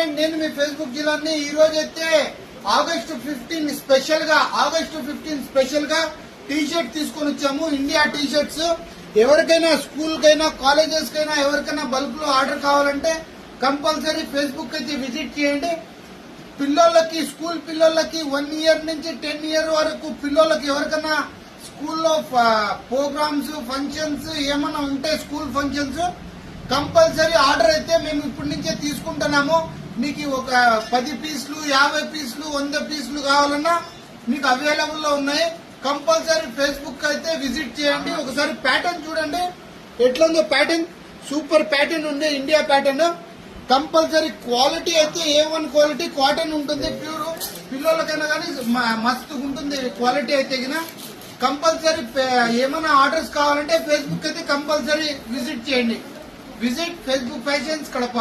Friend, నేను మీ Facebook జిల్లాని ఈ రోజు అయితే ఆగస్టు 15 స్పెషల్ గా టీ షర్ట్ తీసుకొని వచ్చాము. ఇండియా టీ షర్ట్స్ ఎవరికైనా స్కూల్ కైనా కాలేజెస్ కైనా ఎవరికైనా బల్క్ లో ఆర్డర్ కావాలంటే కంపల్సరీ ఫేస్బుక్ అయితే విజిట్ చేయండి. పిల్లలకి స్కూల్ పిల్లలకి 1 ఇయర్ నుంచి 10 ఇయర్ వరకు పిల్లలకి ఎవరికైనా స్కూల్లో ప్రోగ్రామ్స్ ఫంక్షన్స్ ఏమైనా ఉంటే స్కూల్ ఫంక్షన్స్ కంపల్సరీ ఆర్డర్ అయితే మేము ఇప్పటి నుంచే తీసుకుంటున్నాము. మీకు ఒక 10 పీసులు 50 పీసులు 100 పీసులు కావాలన్నా మీకు అవైలబుల్ లో ఉన్నాయి. కంపల్సరీ ఫేస్బుక్ అయితే విజిట్ చేయండి. ఒకసారి ప్యాటర్న్ చూడండి ఎట్లుందో. ప్యాటర్న్ సూపర్ ప్యాటర్న్ ఉంది, ఇండియా ప్యాటర్న్. కంపల్సరీ క్వాలిటీ అయితే A1 క్వాలిటీ కాటన్ ఉంటుంది, ప్యూర్. పిల్లలకైనా కానీ మస్తు ఉంటుంది క్వాలిటీ అయితే. కంపల్సరీ ఏమైనా ఆర్డర్స్ కావాలంటే ఫేస్బుక్ అయితే కంపల్సరీ విజిట్ చేయండి. Visit Facebook fashions Kadapa.